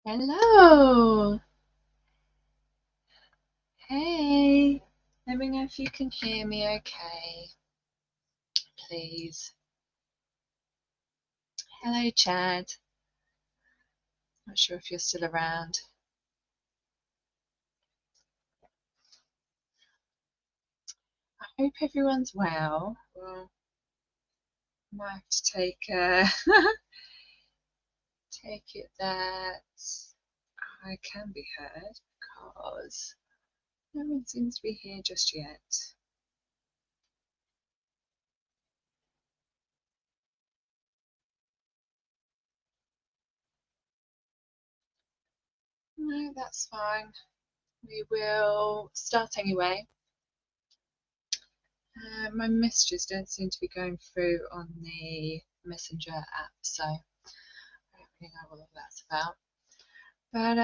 Hello. Hey. Let me know if you can hear me okay, please. Hello, Chad. Not sure if you're still around. I hope everyone's well. Well, I might have to take take it that I can be heard because no one seems to be here just yet. No, that's fine. We will start anyway. My messages don't seem to be going through on the Messenger app, so I don't really know what all that's about. But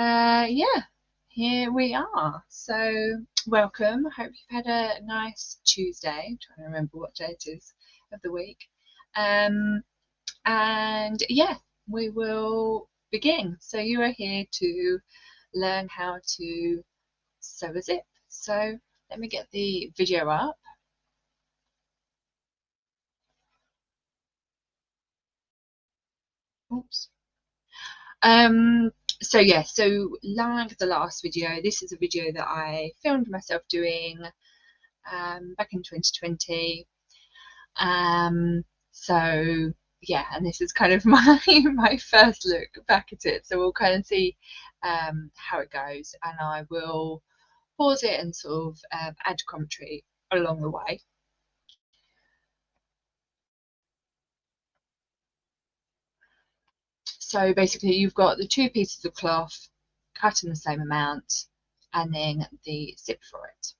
yeah, here we are. So welcome. I hope you've had a nice Tuesday. I'm trying to remember what day it is of the week. And yeah, we will begin. So you are here to learn how to sew a zip. So let me get the video up. Oops. So yeah, so like the last video, this is a video that I filmed myself doing back in 2020. So yeah, and this is kind of my first look back at it. So we'll kind of see how it goes, and I will pause it and sort of add commentary along the way. So basically you've got the two pieces of cloth cut in the same amount and then the zip for it.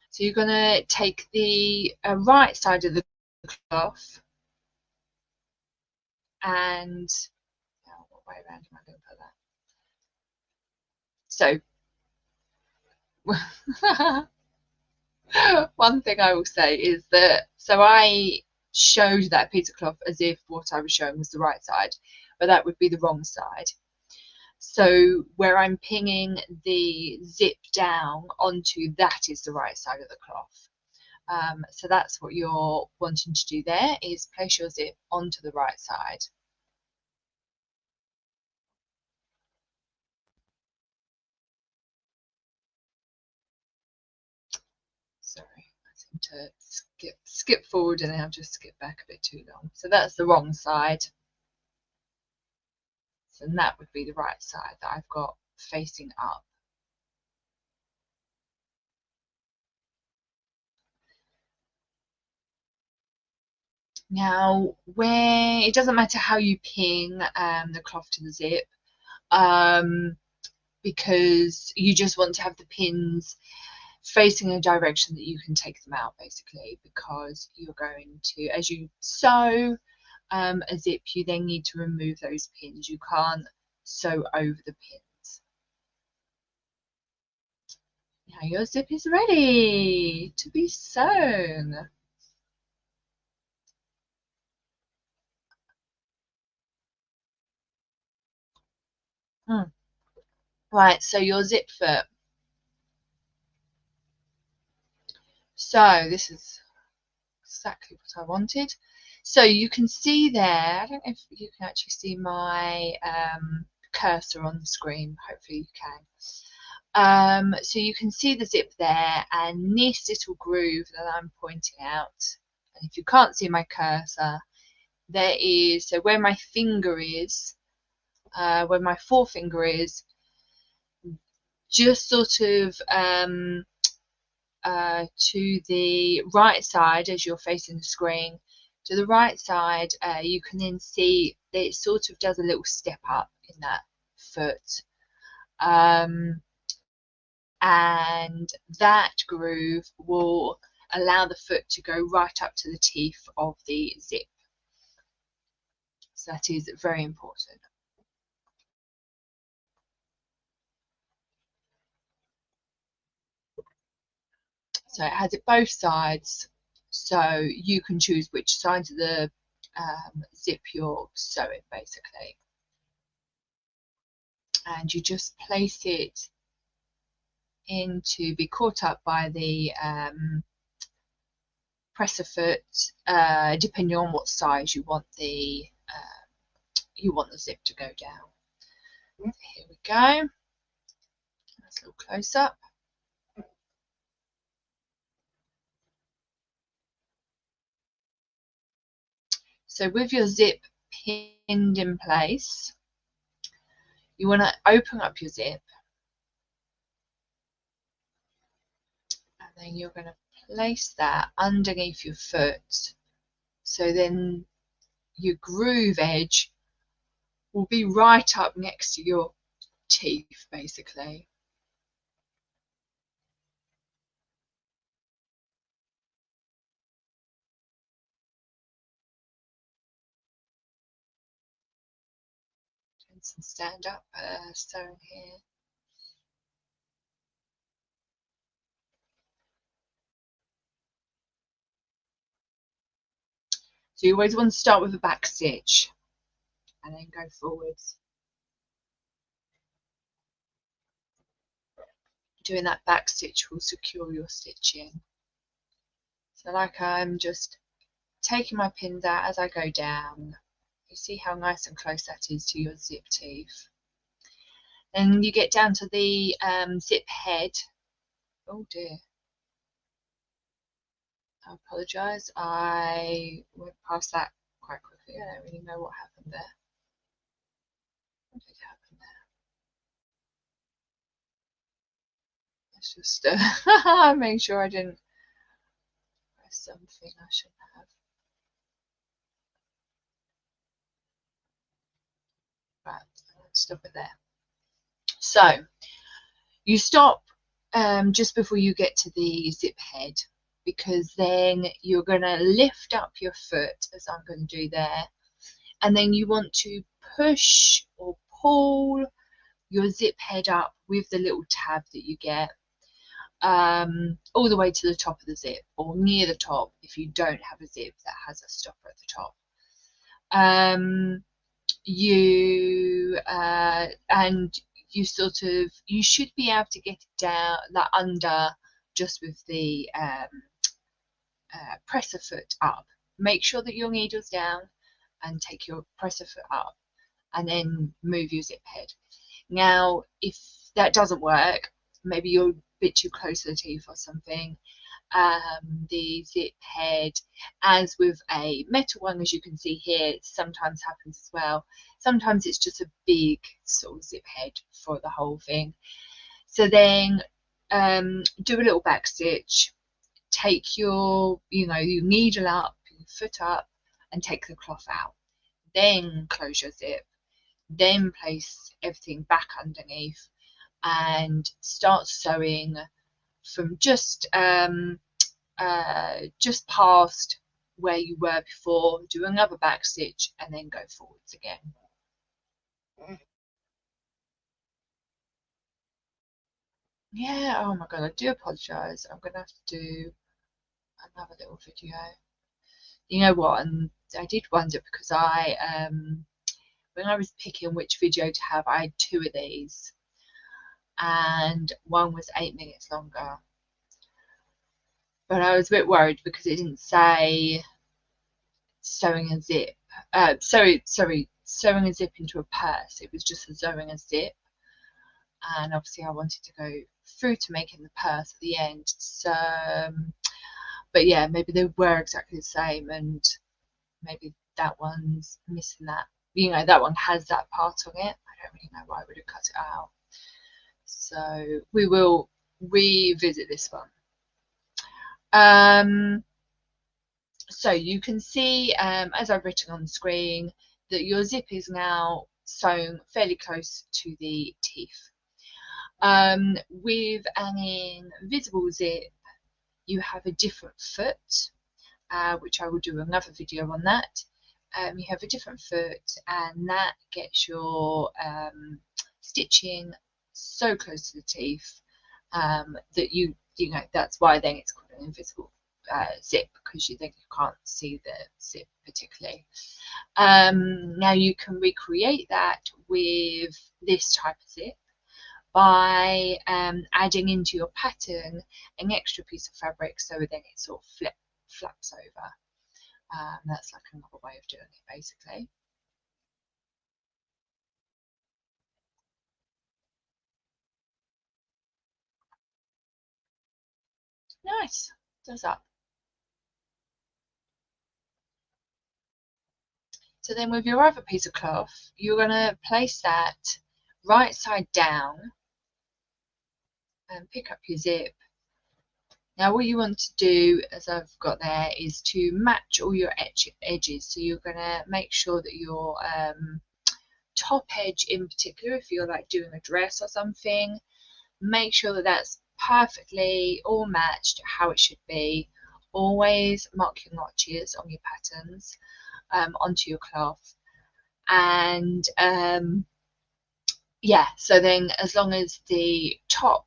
So you're going to take the right side of the cloth and what way around am I going to put that? So one thing I will say is that so I showed that piece of cloth as if what I was showing was the right side, but that would be the wrong side. So where I'm pinging the zip down onto, that is the right side of the cloth. So that's what you're wanting to do there, is place your zip onto the right side. Sorry, I seem to skip forward and then I'll just skip back a bit too long. So that's the wrong side. So that would be the right side that I've got facing up. Now, where it doesn't matter how you ping the cloth to the zip, because you just want to have the pins facing a direction that you can take them out, basically, because you're going to, as you sew a zip, you then need to remove those pins. You can't sew over the pins. Now your zip is ready to be sewn. Right, so your zip foot. So this is exactly what I wanted. So you can see there, I don't know if you can actually see my cursor on the screen, hopefully you can. So you can see the zip there and this little groove that I'm pointing out. And if you can't see my cursor, there is, so where my finger is, where my forefinger is, just sort of to the right side as you're facing the screen, to the right side, you can then see that it sort of does a little step up in that foot. And that groove will allow the foot to go right up to the teeth of the zip. So that is very important. So it has it both sides, so you can choose which side of the zip you're sewing, basically. and you just place it in to be caught up by the presser foot, depending on what size you want the zip to go down. Here we go. That's a little close up. So with your zip pinned in place, you want to open up your zip, and then you're going to place that underneath your foot, so then your groove edge will be right up next to your teeth, basically. Doing some stand up sewing here. So you always want to start with a back stitch and then go forwards. Doing that back stitch will secure your stitching. So like I'm just taking my pins out as I go down. You see how nice and close that is to your zip teeth. Then you get down to the zip head. Oh dear. I apologise. I went past that quite quickly. I don't really know what happened there. What did happen there? Let's just make sure I didn't press something I shouldn't have. Right, let's stop it there. So you stop just before you get to the zip head, because then you're going to lift up your foot, as I'm going to do there, and then you want to push or pull your zip head up with the little tab that you get all the way to the top of the zip, or near the top if you don't have a zip that has a stopper at the top. And you sort of, you should be able to get it down, that under, just with the presser foot up. Make sure that your needle's down and take your presser foot up, and then move your zip head. Now if that doesn't work, maybe you're a bit too close to the teeth or something, the zip head, as with a metal one, as you can see here, it sometimes happens as well. Sometimes it's just a big sort of zip head for the whole thing. So then do a little back stitch, take your your needle up, your foot up, and take the cloth out. Then close your zip, then place everything back underneath and start sewing from just past where you were before. Do another back stitch and then go forwards again. Yeah, oh my god, I do apologise. I'm gonna have to do another little video. You know what, and I did wonder, because I when I was picking which video to have, I had two of these, and one was 8 minutes longer, but I was a bit worried because it didn't say sewing a zip, sewing a zip into a purse. It was just sewing a zip, and obviously I wanted to go through to making the purse at the end. So but yeah, maybe they were exactly the same, and maybe that one's missing that, that one has that part on it. I don't really know why I would have cut it out, so we will revisit this one. So you can see, as I've written on the screen, that your zip is now sewn fairly close to the teeth. With an invisible zip, you have a different foot, which I will do another video on that. You have a different foot, and that gets your stitching so close to the teeth that that's why then it's called an invisible zip because you think you can't see the zip particularly. Now you can recreate that with this type of zip by adding into your pattern an extra piece of fabric, so then it sort of flaps over. That's like another way of doing it basically. Nice, does that. So then with your other piece of cloth, you're going to place that right side down and pick up your zip. Now what you want to do, as I've got there, is to match all your edges. So you're going to make sure that your top edge in particular, if you're like doing a dress or something, make sure that that's perfectly all matched how it should be. Always mark your notches on your patterns onto your cloth, and yeah, so then as long as the top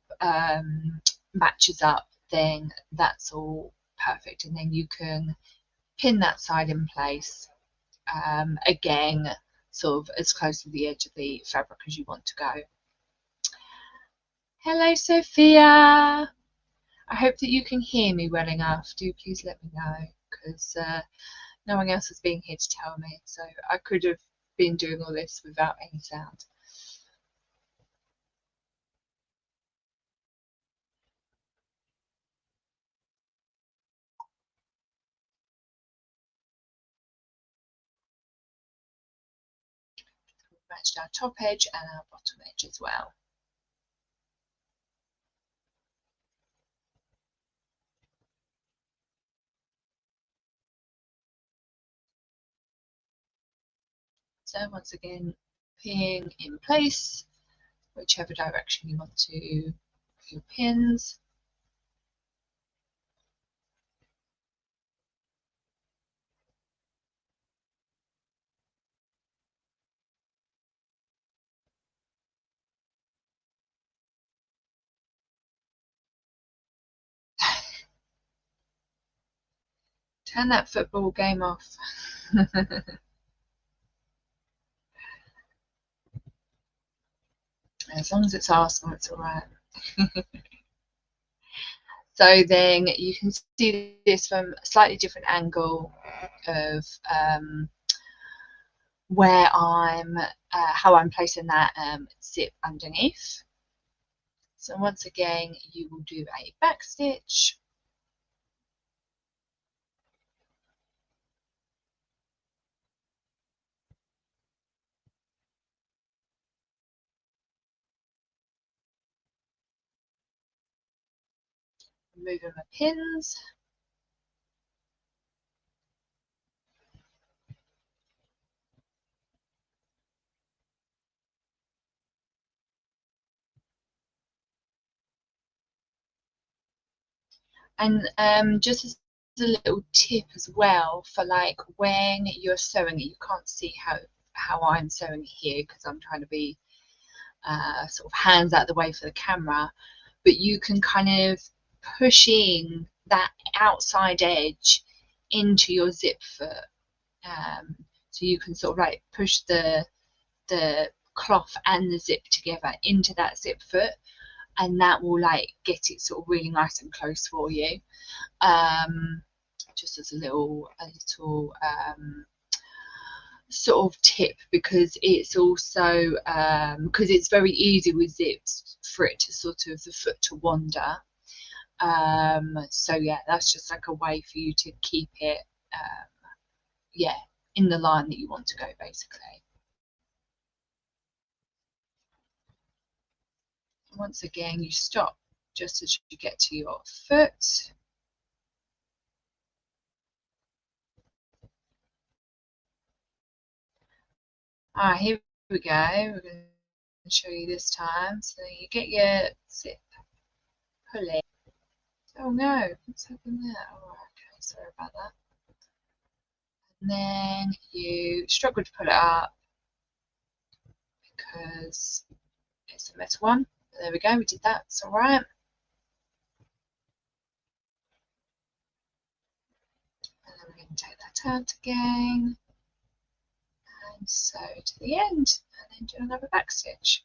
matches up, then that's all perfect, and then you can pin that side in place, again sort of as close to the edge of the fabric as you want to go. Hello Sophia, I hope that you can hear me well enough. Do please let me know, because no one else has been here to tell me, so I could have been doing all this without any sound. We've matched our top edge and our bottom edge as well. So once again, pin in place, whichever direction you want to put your pins. Turn that football game off. As long as it's Arsenal, it's all right. So then you can see this from a slightly different angle of where I'm, how I'm placing that zip underneath. So once again, you will do a back stitch. Removing my pins. And just as a little tip as well, for like when you're sewing it, you can't see how I'm sewing here because I'm trying to be sort of hands out the way for the camera, but you can kind of push in that outside edge into your zip foot, so you can sort of like push the cloth and the zip together into that zip foot, and that will like get it sort of really nice and close for you. Just as a little sort of tip, because it's also because it's very easy with zips for it to sort of the foot to wander. So yeah, that's just like a way for you to keep it yeah, in the line that you want to go basically. Once again, you stop just as you get to your foot. Here we go. We're going to show you this time. So you get your zip pulley. Oh no, what's happened there? Oh, okay, sorry about that. And then you struggle to pull it up because it's a metal one. But there we go, we did that. It's all right. that out again, and sew to the end, and then do another back stitch.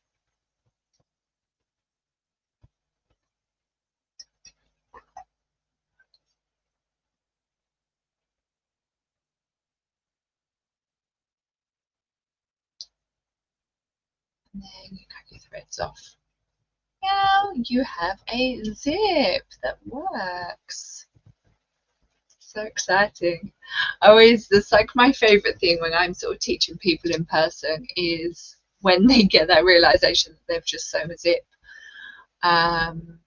And then you cut your threads off. Now you have a zip that works. So exciting. It's like my favorite thing when I'm sort of teaching people in person is when they get that realization that they've just sewn a zip,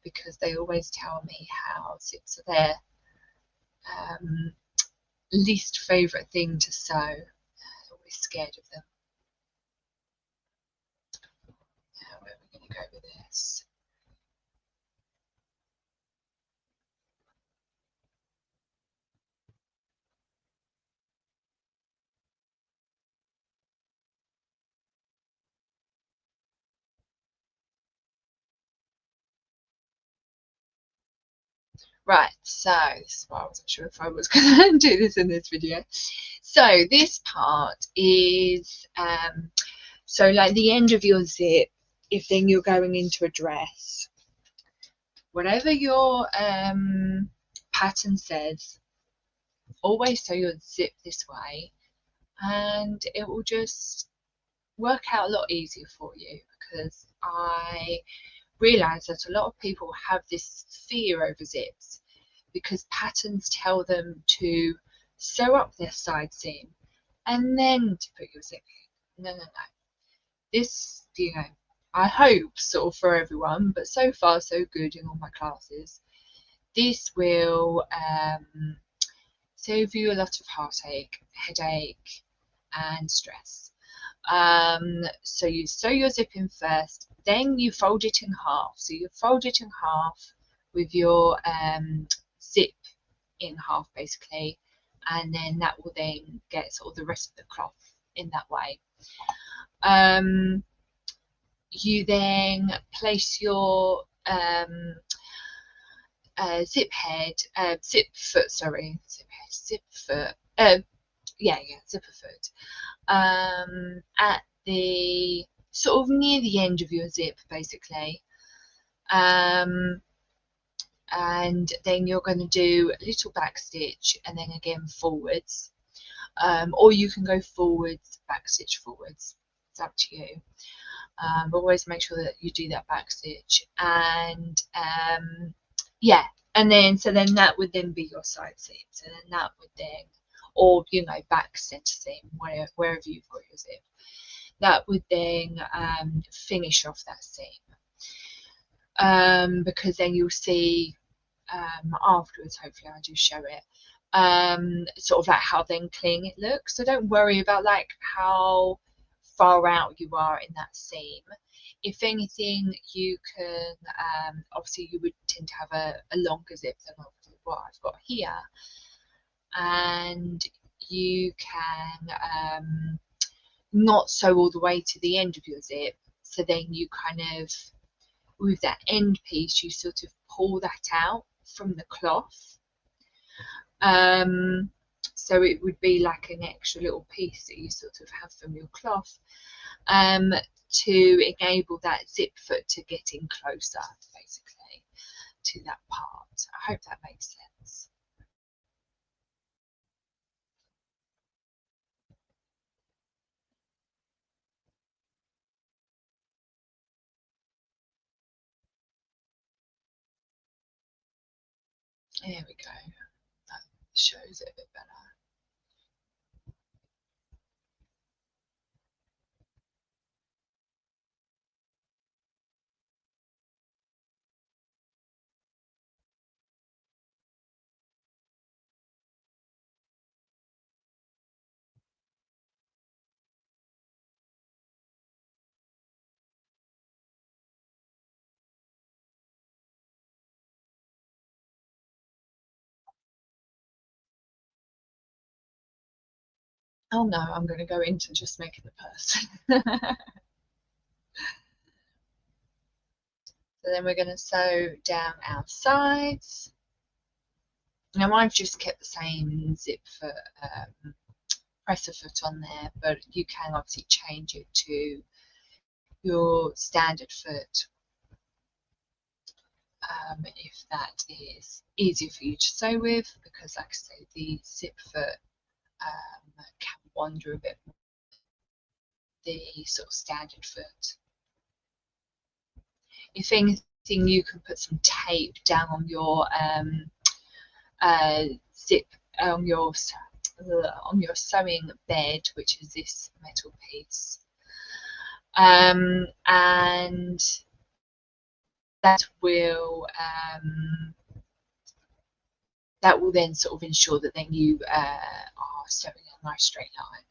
because they always tell me how zips are their least favorite thing to sew. They're always scared of them. Now where are we going to go with this? Right, so this is why I wasn't sure if I was going to do this in this video. So this part is so like the end of your zip, if then you're going into a dress, whatever your pattern says, always sew your zip this way, and it will just work out a lot easier for you, because I realise that a lot of people have this fear over zips because patterns tell them to sew up their side seam and then to put your zip in. No, no, no. This, I hope sort of for everyone, but so far so good in all my classes. This will save you a lot of heartache, headache, and stress. So you sew your zip in first, then you fold it in half. So you fold it in half with your zip in half basically, and then that will then get sort of the rest of the cloth in that way. You then place your zip foot, zipper foot at the sort of near the end of your zip basically, and then you're going to do a little back stitch and then again forwards, or you can go forwards, back stitch, forwards, it's up to you. But always make sure that you do that back stitch, and yeah, and then so then that would then be your side seam, so then that would then, or back center seam, wherever you've got your zip, that would then finish off that seam, because then you'll see afterwards, hopefully I do show it, sort of like how then clean it looks. So don't worry about like how far out you are in that seam. If anything, you can obviously you would tend to have a longer zip than what I've got here, and you can not sew all the way to the end of your zip, so then you kind of, with that end piece, you sort of pull that out from the cloth, so it would be like an extra little piece that you sort of have from your cloth, to enable that zip foot to get in closer basically to that part. I hope that makes sense. There we go, that shows it a bit better. Oh no, I'm going to go into just making the purse. So then we're going to sew down our sides. Now I've just kept the same zip foot presser foot on there, but you can obviously change it to your standard foot if that is easier for you to sew with, because like I say, the zip foot can wander a bit more than the sort of standard foot. If anything, you can put some tape down on your zip on your sewing bed, which is this metal piece, and that will then sort of ensure that then you are sewing a nice straight line.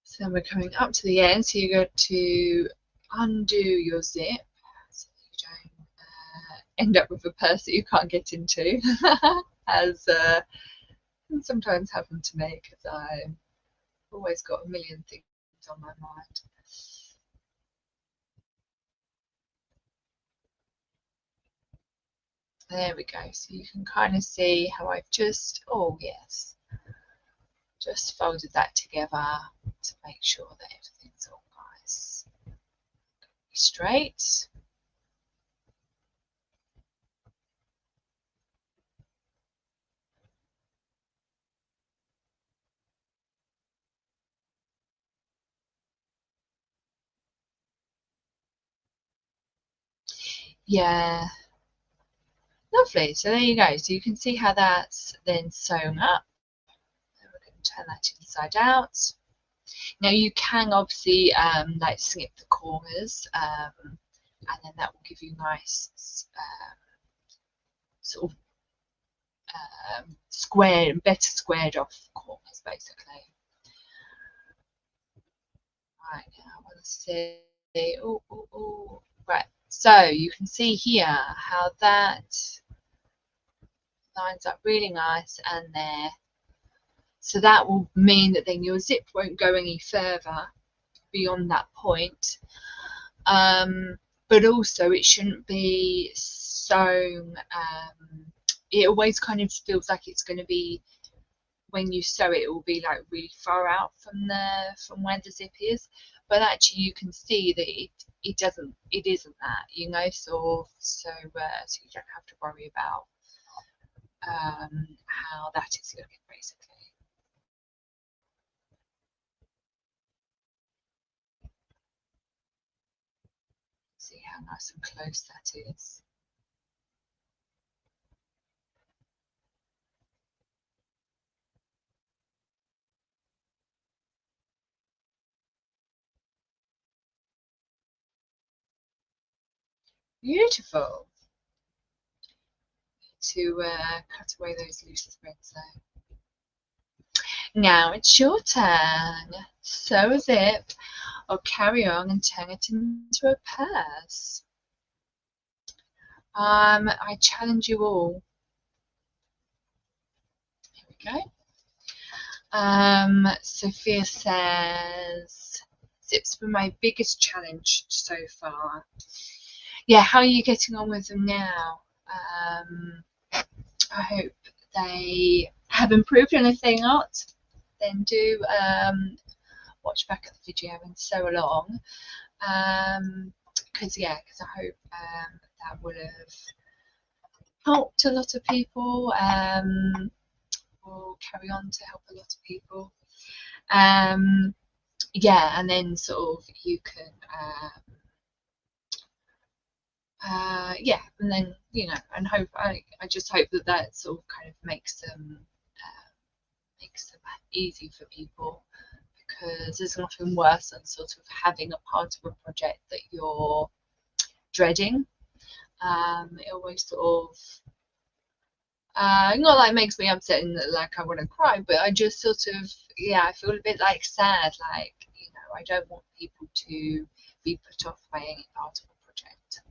So then we're coming up to the end, so you're going to undo your zip so you don't end up with a purse that you can't get into, as can sometimes happen to me, because I've always got a million things on my mind. There we go, so you can kind of see how I've just, oh yes, just folded that together to make sure that everything's all nice, straight. Yeah, lovely. So there you go. So you can see how that's then sewn up. And we're going to turn that inside out. Now you can obviously like snip the corners, and then that will give you nice sort of better squared off corners, basically. Right, now I want to see. Right. So you can see here how that lines up really nice, and there. So that will mean that then your zip won't go any further beyond that point. But also it shouldn't be sewn. It always kind of feels like it's going to be, when you sew it, it will be like really far out from where the zip is. But actually, you can see that it isn't that, you know. So you don't have to worry about how that is looking, basically. See how nice and close that is. Beautiful. To cut away those loose threads there. Now it's your turn. Sew a zip, or carry on and turn it into a purse. I challenge you all. Here we go. Sophia says, zips were my biggest challenge so far. Yeah, how are you getting on with them now? I hope they have improved, and if they're not, then do watch back at the video and sew along. Because I hope that would have helped a lot of people. Will carry on to help a lot of people. Yeah, and then sort of you can and then and hope I just hope that sort of kind of makes them easy for people, because there's nothing worse than sort of having a part of a project that you're dreading. It always sort of not like makes me upset and like I want to cry, but I just sort of I feel a bit like sad, like I don't want people to be put off by any part of a project.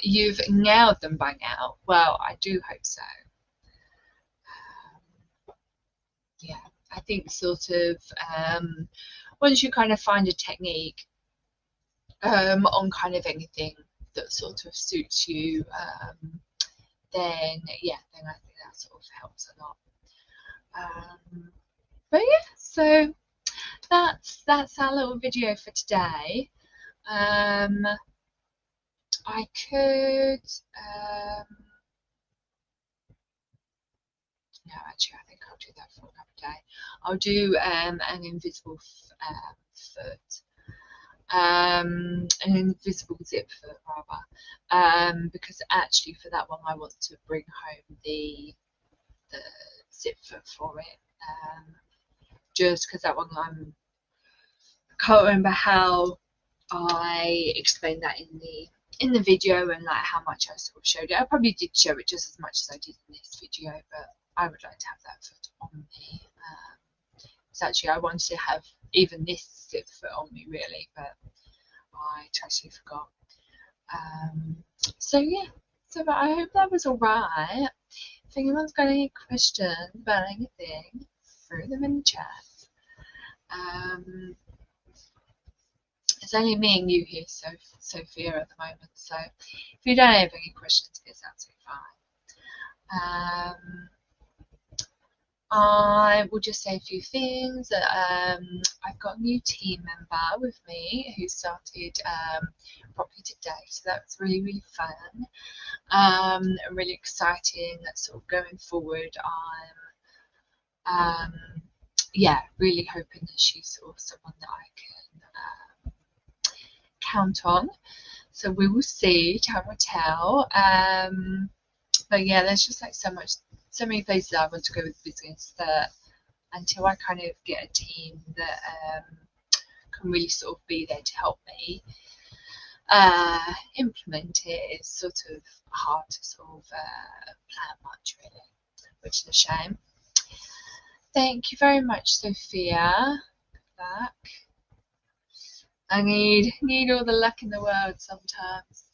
You've nailed them by now. Well, I do hope so. I think sort of once you kind of find a technique on kind of anything that sort of suits you, then yeah, then I think that sort of helps a lot. But yeah, so that's our little video for today. I could no, actually I think I'll do that for another day. I'll do an invisible foot, an invisible zip foot rather, because actually for that one I want to bring home the zip foot for it, just because that one I can't remember how I explained that in the video, and like how much I sort of showed it. I probably did show it just as much as I did in this video, but I would like to have that foot on me. So actually I wanted to have even this zip foot on me really, but I totally forgot. So yeah, so but I hope that was alright. If anyone's got any questions about anything, throw them in the chat. It's only me and you here, Sophia, at the moment, so if you don't have any questions, it's absolutely fine. I will just say a few things. I've got a new team member with me who started properly today, so that's really, really fun. Really exciting. Sort of going forward, I'm yeah, really hoping that she's sort of someone that I can count on. So we will see, time will tell. But yeah, there's just like so many places I want to go with business that until I kind of get a team that can really sort of be there to help me implement it, it's sort of hard to sort of plan much really, which is a shame. Thank you very much, Sophia. Good luck. I need all the luck in the world sometimes.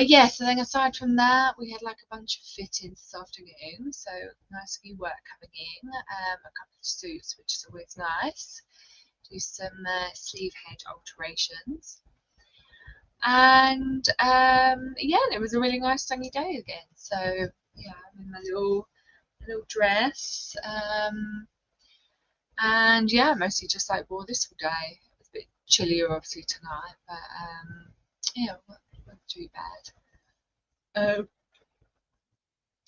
Yeah, so then aside from that, we had like a bunch of fittings this afternoon, so nice new work coming in, a couple of suits, which is always nice. Do some sleeve head alterations, and yeah, it was a really nice sunny day again, so yeah, I'm in my little dress, and yeah, mostly just like wore this all day. It was a bit chillier obviously tonight, but yeah, wasn't too bad.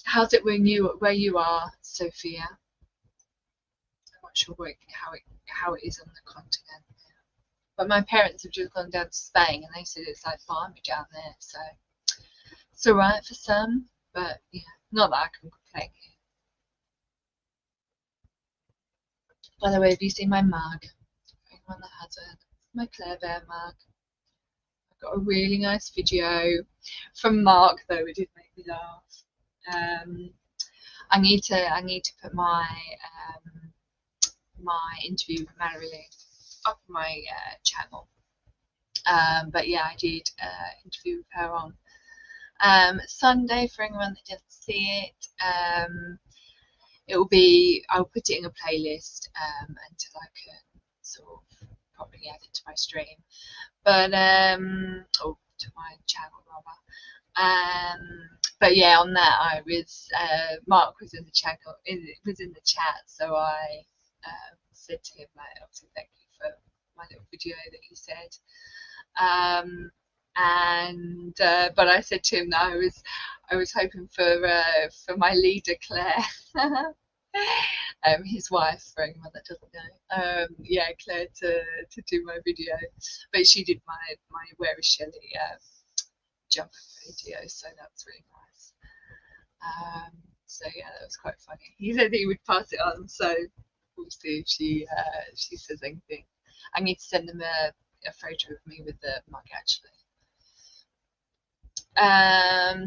How's it where you are, Sophia? I'm not sure how it is on the continent, but my parents have just gone down to Spain and they said it's like balmy down there, so it's alright for some, but yeah, not that I can complain here. By the way, have you seen my mug? Anyone that hasn't, my Claire Bear mug. I've got a really nice video from Mark though, it did make me laugh. I need to put my my interview with Marilyn up on my channel. But yeah, I did interview with her on Sunday. For anyone that didn't see it, I'll put it in a playlist until I can sort of properly add it to my stream, but or to my channel rather. But yeah, on that I was Mark was in the channel, was in the chat, so I said to him, like, obviously thank you for my little video that he said, but I said to him that I was hoping for my leader Claire, his wife, for anyone that doesn't know, yeah, Claire to do my video, but she did my Where is Shelley jump video, so that was really nice. So yeah, that was quite funny. He said that he would pass it on, so we'll see if she says anything. I need to send them a photo of me with the mug actually.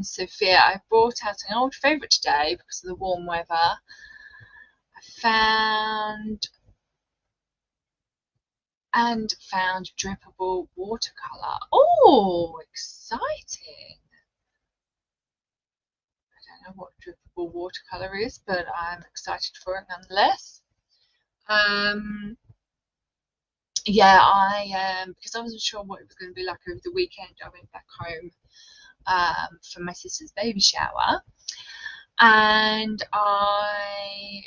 Sophia, I brought out an old favourite today because of the warm weather. I found drippable watercolour. Oh, exciting! I don't know what drippable watercolour is, but I'm excited for it nonetheless. Yeah, because I wasn't sure what it was going to be like over the weekend. I went back home for my sister's baby shower, and I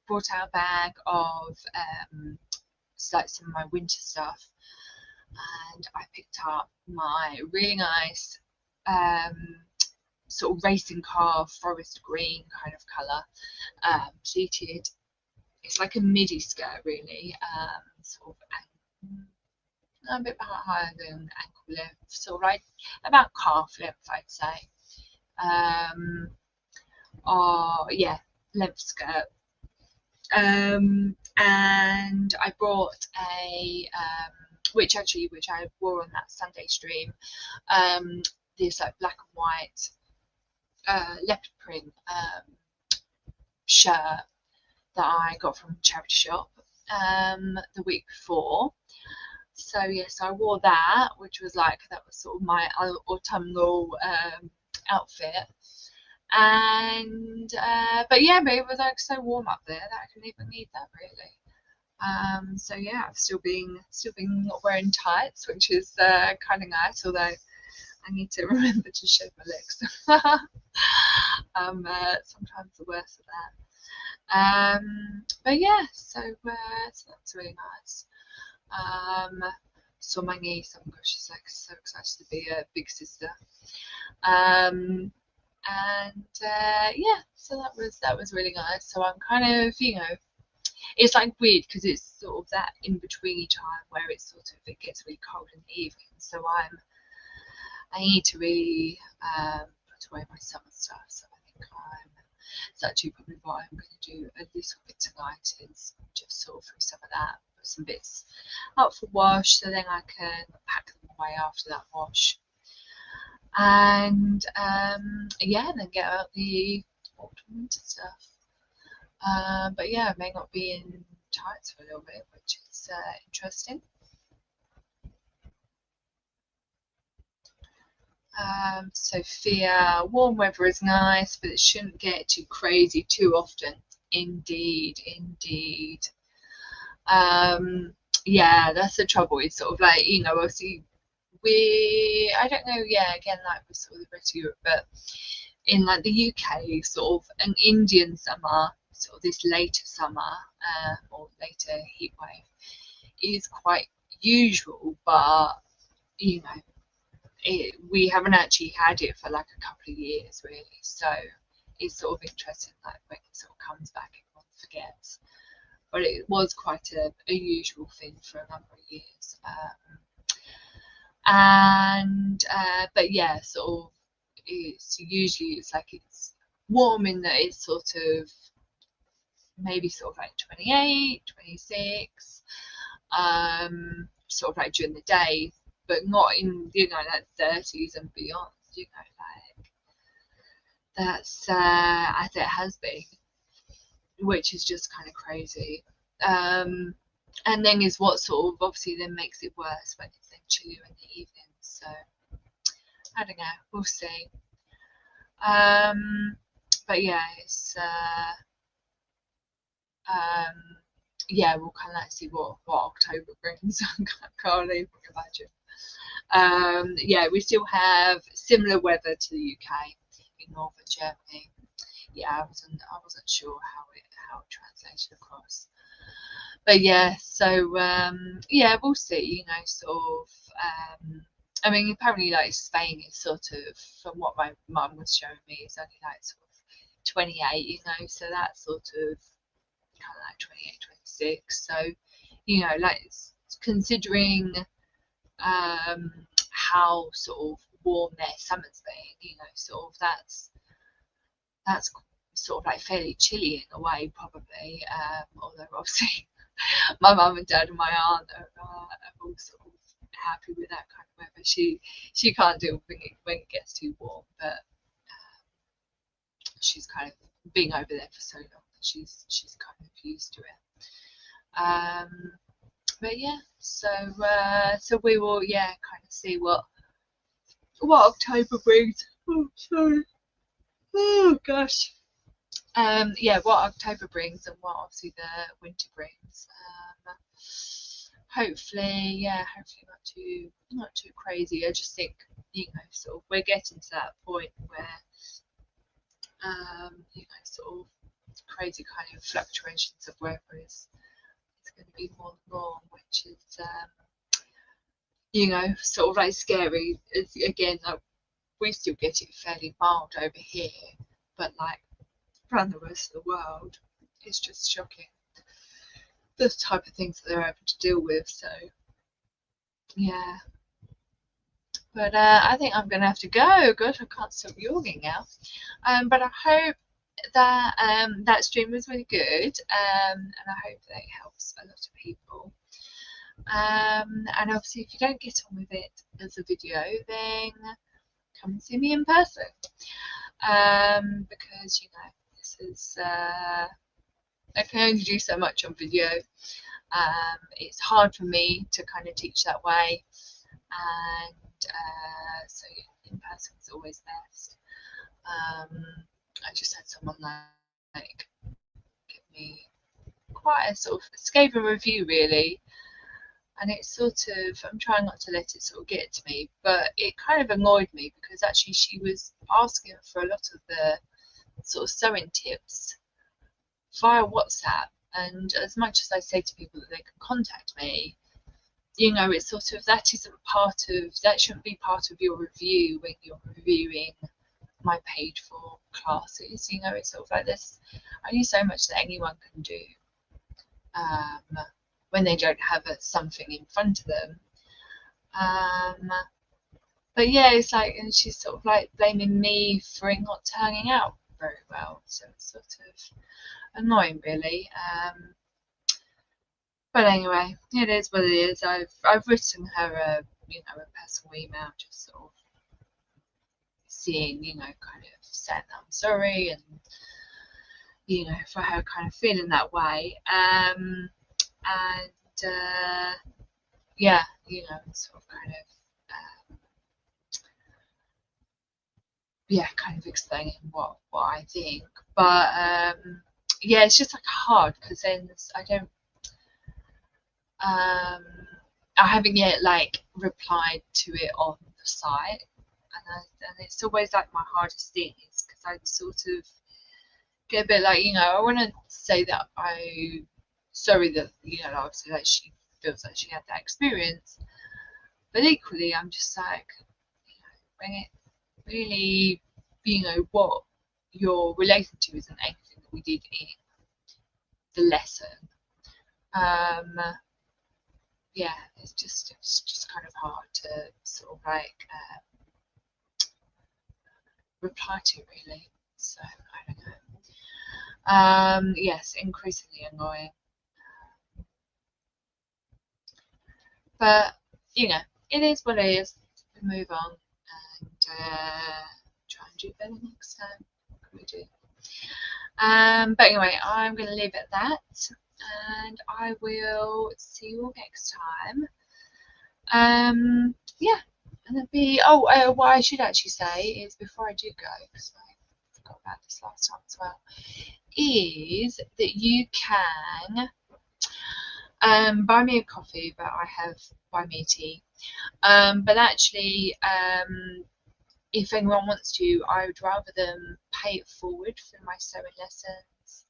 brought out a bag of like some of my winter stuff, and I picked up my really nice sort of racing car forest green kind of colour, pleated. It's like a midi skirt really, sort of a bit higher than ankle length, sort of like about calf length, I'd say. Yeah, length skirt. And I brought a which I wore on that Sunday stream, this like black and white leopard print shirt that I got from a charity shop the week before. So yes, I wore that, which was sort of my autumnal outfit. And but it was like so warm up there that I couldn't even need that really. So yeah, I've still been not wearing tights, which is kind of nice, although I need to remember to shave my legs. Sometimes the worst of that. But yeah, so that's really nice. Saw my niece, oh my gosh, she's like so excited to be a big sister. Yeah, so that was really nice. So I'm kind of, it's like weird because it's sort of that in between time where it gets really cold in the evening. So I need to really put away my summer stuff. So I think it's actually probably what I'm going to do a little bit tonight is just sort of through some of that, put some bits out for wash, so then I can pack them away after that wash. And yeah, then get out the autumn winter stuff. But yeah, I may not be in tights for a little bit, which is interesting. Sophia, warm weather is nice, but it shouldn't get too crazy too often. Indeed. Yeah, that's the trouble. It's sort of like, obviously I don't know, yeah, again, like with sort of the rest of Europe, but in like the UK, sort of an Indian summer, sort of this later summer, or later heat wave is quite usual, but we haven't actually had it for like a couple of years really, so it's sort of interesting like when it sort of comes back, everyone forgets, but it was quite a usual thing for a number of years. But yeah, sort of it's like it's warm in that it's sort of maybe sort of like 28, 26, sort of like during the day, but not in like 30s and beyond, like that's as it has been, which is just kind of crazy. And then is what sort of obviously then makes it worse when it's then chillier in the evening. So I don't know, we'll see. But yeah, it's yeah, we'll kind of like see what October brings. I can't even imagine. Yeah, we still have similar weather to the UK in northern Germany. Yeah, I wasn't sure how it translated across. But yeah, so yeah, we'll see. Sort of. I mean, apparently, like Spain is sort of, from what my mum was showing me, is only like sort of 28. So that's sort of kind of like 28, 26. So, like considering how sort of warm their summer's been, sort of that's sort of like fairly chilly in a way, probably. Although obviously my mum and dad and my aunt are all sort of happy with that kind of weather. She can't deal with it when it gets too warm, but she's kind of been over there for so long that she's kind of used to it. But yeah, so we will kind of see what October brings. Oh, sorry. Oh gosh. Yeah, what October brings and what obviously the winter brings. Hopefully, yeah, hopefully not too crazy. I just think, sort of we're getting to that point where, sort of crazy kind of fluctuations of weather is going to be more the norm, which is, sort of like scary. It's, again, like, we still get it fairly mild over here, but like around the rest of the world, it's just shocking the type of things that they're able to deal with. So yeah, but I think I'm gonna have to go. Gosh, I can't stop yawning now. But I hope that that stream was really good, and I hope that it helps a lot of people. And obviously, if you don't get on with it as a video, then come and see me in person. Because this is I can only do so much on video. It's hard for me to kind of teach that way, and so yeah, in person is always best. I just had someone like give me quite a sort of gave a review really, and it's sort of, I'm trying not to let it sort of get to me, but it kind of annoyed me because actually she was asking for a lot of the sort of sewing tips via WhatsApp, and as much as I say to people that they can contact me, it's sort of, that shouldn't be part of your review when you're reviewing my page for classes. It's sort of like there's only so much that anyone can do when they don't have something in front of them. But yeah, it's like, and she's sort of like blaming me for it not turning out very well, so it's sort of annoying really. But anyway, it is what it is. I've written her a personal email, just sort of seeing, kind of saying that I'm sorry, and for her kind of feeling that way. And yeah, sort of kind of kind of explaining what I think. But yeah, it's just like hard because then I haven't yet like replied to it on the site, and it's always like my hardest thing is because I sort of get a bit like, I want to say that I'm sorry that obviously that she feels like she had that experience, but equally I'm just like, when it really, what you're relating to isn't anything that we did in the lesson. Yeah, it's just kind of hard to sort of like reply to really. So I don't know. Yes, increasingly annoying. But it is what it is. We move on and try and do better next time. What can we do? But anyway, I'm going to leave it at that, and I will see you all next time. Yeah, and it'll be, what I should actually say is, before I do go, because I forgot about this last time as well, is that you can buy me a coffee, but I have buy me a tea. But actually, if anyone wants to, I would rather them pay it forward for my sewing lessons,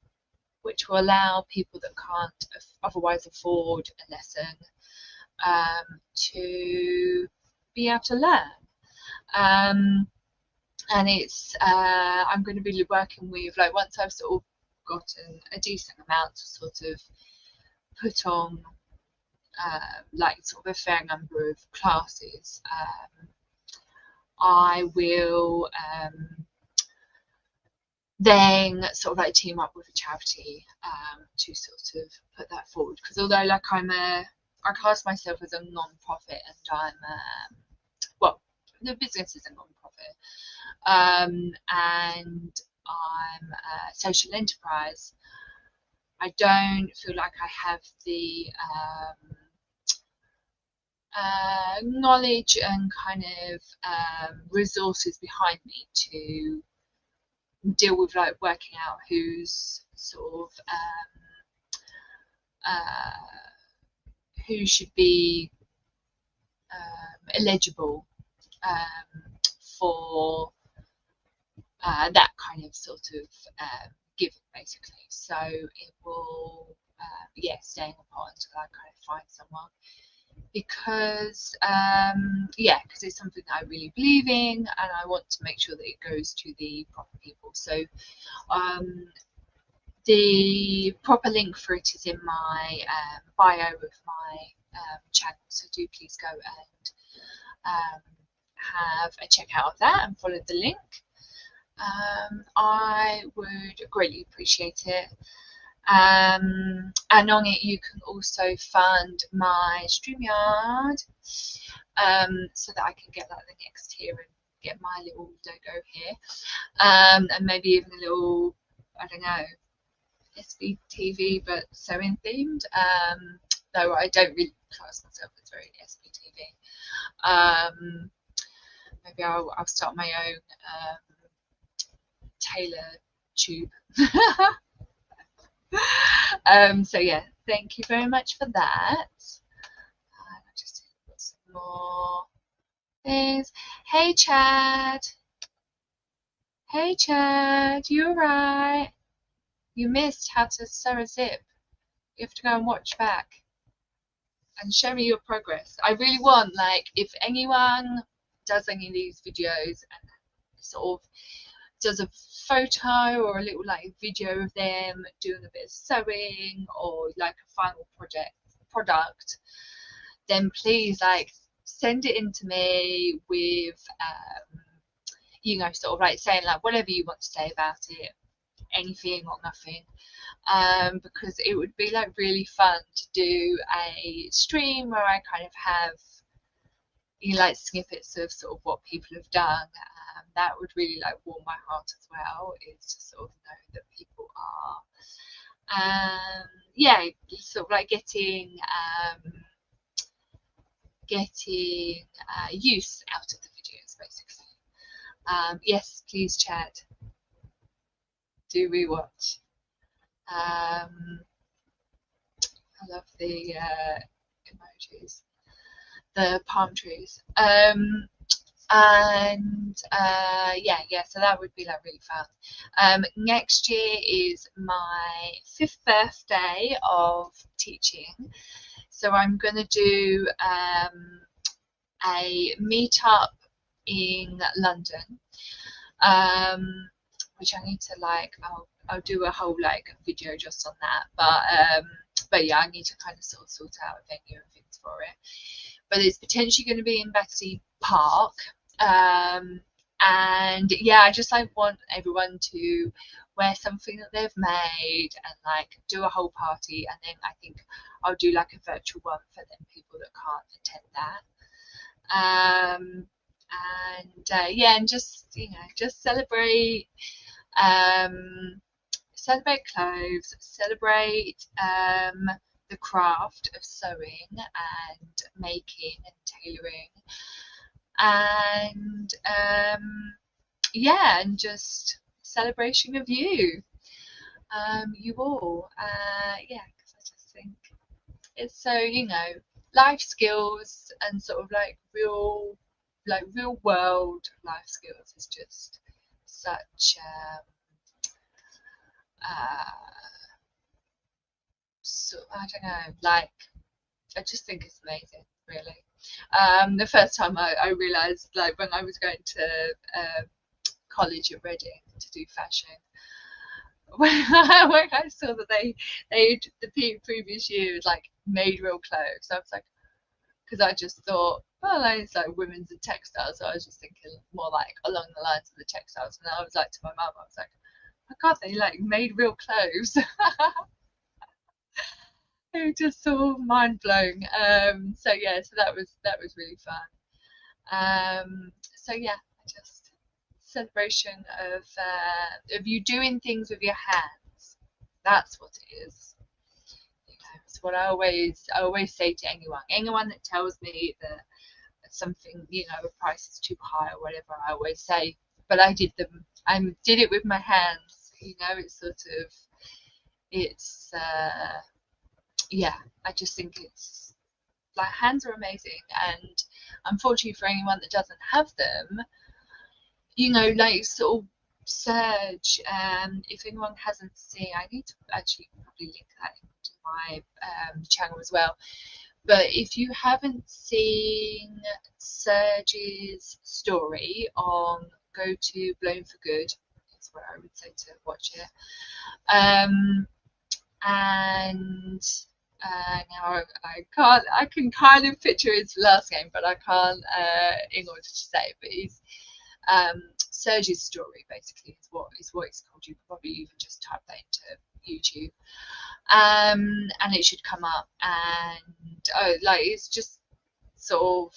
which will allow people that can't otherwise afford a lesson to be able to learn. And it's I'm going to be working with, like, once I've sort of gotten a decent amount to sort of put on like sort of a fair number of classes, I will then sort of like team up with a charity to sort of put that forward, because although like I class myself as a non-profit, and I'm well, the business is a non-profit, and I'm a social enterprise, I don't feel like I have the knowledge and kind of resources behind me to deal with like working out who's sort of who should be eligible for that kind of sort of giving, basically. So it will yeah, staying apart until I kind of find someone, because yeah, because it's something that I really believe in, and I want to make sure that it goes to the proper people. So the proper link for it is in my bio of my channel, so do please go and have a check out of that and follow the link. I would greatly appreciate it. And on it you can also fund my StreamYard, so that I can get like the next tier and get my little logo here, and maybe even a little, I don't know, SBTV but sewing themed, though I don't really class myself as very SBTV. Maybe I'll start my own tailor tube. So yeah, thank you very much for that. I just put some more things. Hey Chad, you alright? You missed how to sew a zip. You have to go and watch back and show me your progress. I really want, like, if anyone does any of these videos and sort of does a photo or a little like video of them doing a bit of sewing or like a final product, then please like send it in to me with you know, sort of like saying like whatever you want to say about it, anything or nothing, because it would be like really fun to do a stream where I kind of have, you know, like snippets of sort of what people have done. That would really like warm my heart as well, is to sort of know that people are yeah, sort of like getting use out of the videos, basically. Yes, please chat, do rewatch. I love the emojis, the palm trees. And yeah, so that would be like really fun. Next year is my 5th birthday of teaching, so I'm gonna do a meetup in London, which I need to like, I'll do a whole like video just on that, but yeah, I need to kind of sort out a venue and things for it. But it's potentially going to be in Battersea Park, and yeah, I just like want everyone to wear something that they've made and like do a whole party, and then I think I'll do like a virtual one for them people that can't attend that. Yeah, and just, you know, just celebrate clothes, celebrate the craft of sewing and making and tailoring, and yeah, and just celebration of you, you all. Yeah, because I just think it's so, you know, life skills and sort of like real world life skills is just such so, I don't know, like, I just think it's amazing, really. The first time I realised, like, when I was going to college at Reading to do fashion, when I saw that they the previous year was like made real clothes, I was like, because I just thought, well, it's like women's and textiles, so I was just thinking more like along the lines of the textiles, and I was like to my mum, I was like, oh god, they like made real clothes. It was just so mind blowing. So yeah, so that was really fun. So yeah, just celebration of you doing things with your hands. That's what it is. You know, it's what I always say to anyone that tells me that something, you know, a price is too high or whatever. I always say, but I did them I did it with my hands. You know, it's sort of, it's yeah. I just think it's like hands are amazing, and unfortunately for anyone that doesn't have them, you know, like sort of search. If anyone hasn't seen, I need to actually probably link that into my channel as well. But if you haven't seen Serge's story on Go to Blown for Good, that's where I would say to watch it. And now I can kind of picture his last game, but I can't in order to say it. But he's Serge's story basically is what it's called. You could probably even just type that into YouTube, and it should come up. And like it's just sort of,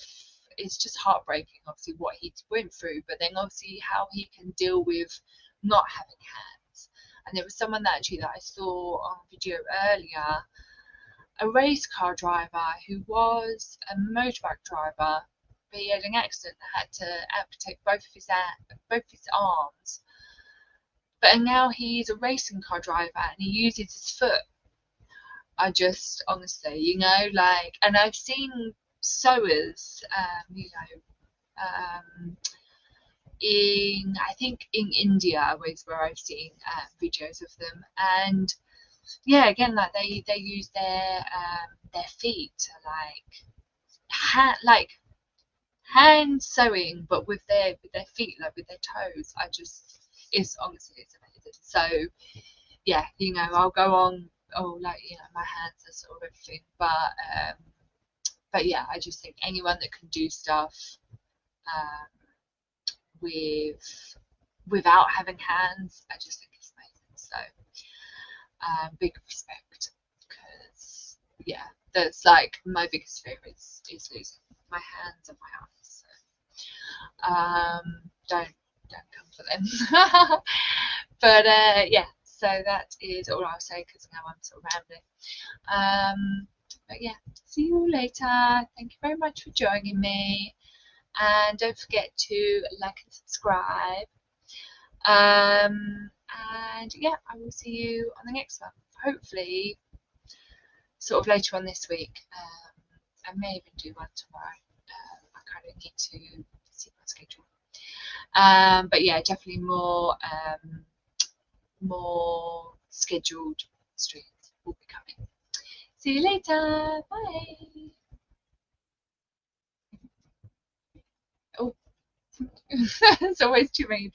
it's just heartbreaking, obviously what he went through, but then obviously how he can deal with not having hands. And there was someone that actually that I saw on video earlier, a race car driver who was a motorbike driver, but he had an accident that had to amputate both of his arms. But now he's a racing car driver and he uses his foot. I just honestly, you know, like, and I've seen sewers, you know, in I think in India was where I've seen videos of them, and yeah, again, like they use their feet to like hand sewing, but with their feet, like with their toes. I just, it's honestly, it's amazing. So yeah, you know, I'll go on. Oh, like, you know, my hands are sort of everything, but yeah, I just think anyone that can do stuff without having hands, I just think it's amazing. So big respect, because yeah, that's like my biggest fear is losing my hands and my arms. So don't come for them. But yeah, so that is all I'll say, because now I'm sort of rambling. But yeah, see you later. Thank you very much for joining me, and don't forget to like and subscribe. And yeah, I will see you on the next one, hopefully sort of later on this week. I may even do one tomorrow. I kind of need to see my schedule. But yeah, definitely more scheduled streams will be coming. See you later. Bye. Oh, it's always too many.